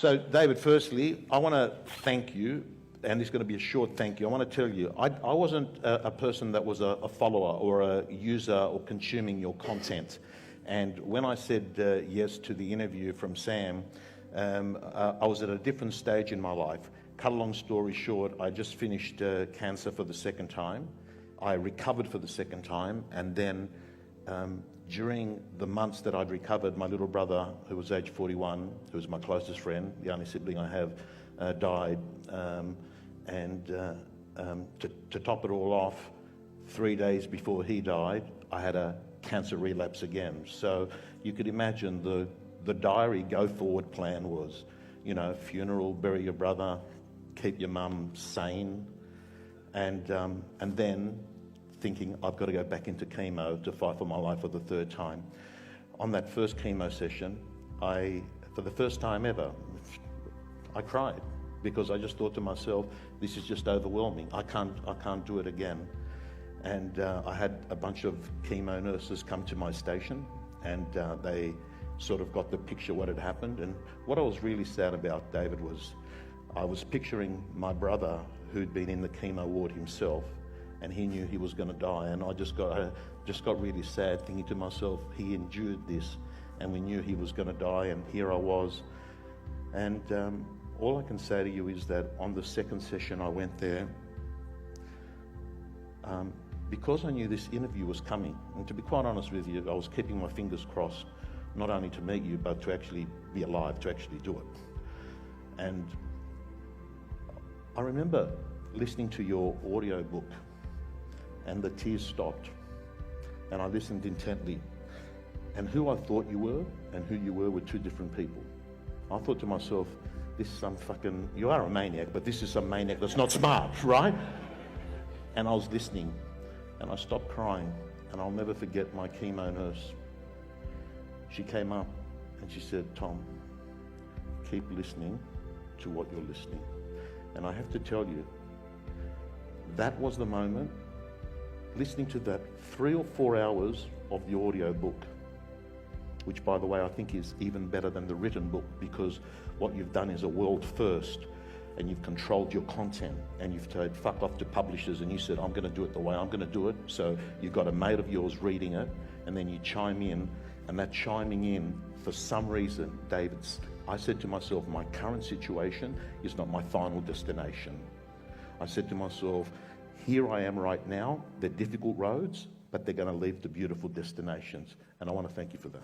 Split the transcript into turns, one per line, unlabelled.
So, David, firstly, I want to thank you, and it's going to be a short thank you. I want to tell you, I wasn't a person that was a follower or a user or consuming your content. And when I said yes to the interview from Sam, I was at a different stage in my life. Cut a long story short, I just finished cancer for the second time. I recovered for the second time, and then during the months that I'd recovered, my little brother, who was age 41, who was my closest friend, the only sibling I have, died. To top it all off, 3 days before he died, I had a cancer relapse again. So you could imagine the diary go-forward plan was, you know, funeral, bury your brother, keep your mum sane, and then thinking I've got to go back into chemo to fight for my life for the third time. On that first chemo session, for the first time ever, I cried because I just thought to myself, this is just overwhelming. I can't do it again. And I had a bunch of chemo nurses come to my station, and they sort of got the picture what had happened. And what I was really sad about, David, was I was picturing my brother who'd been in the chemo ward himself, and he knew he was going to die. And I just got really sad, thinking to myself, he endured this, and we knew he was going to die, and here I was. And all I can say to you is that on the second session I went there, because I knew this interview was coming, and to be quite honest with you, I was keeping my fingers crossed, not only to meet you, but to actually be alive, to actually do it. And I remember listening to your audio book, and the tears stopped, and I listened intently. And who I thought you were and who you were two different people. I thought to myself, this is some fucking, you are a maniac, but this is some maniac that's not smart, right? And I was listening, and I stopped crying, and I'll never forget my chemo nurse. She came up and she said, Tom, keep listening to what you're listening. And I have to tell you, that was the moment, listening to that 3 or 4 hours of the audio book, which, by the way, I think is even better than the written book, because what you've done is a world first, and you've controlled your content, and you've said fuck off to publishers, and you said I'm going to do it the way I'm going to do it. So you've got a mate of yours reading it, and then you chime in, and that chiming in, for some reason, David's, I said to myself, my current situation is not my final destination. I said to myself, here I am right now, they're difficult roads, but they're going to lead to beautiful destinations, and I want to thank you for that.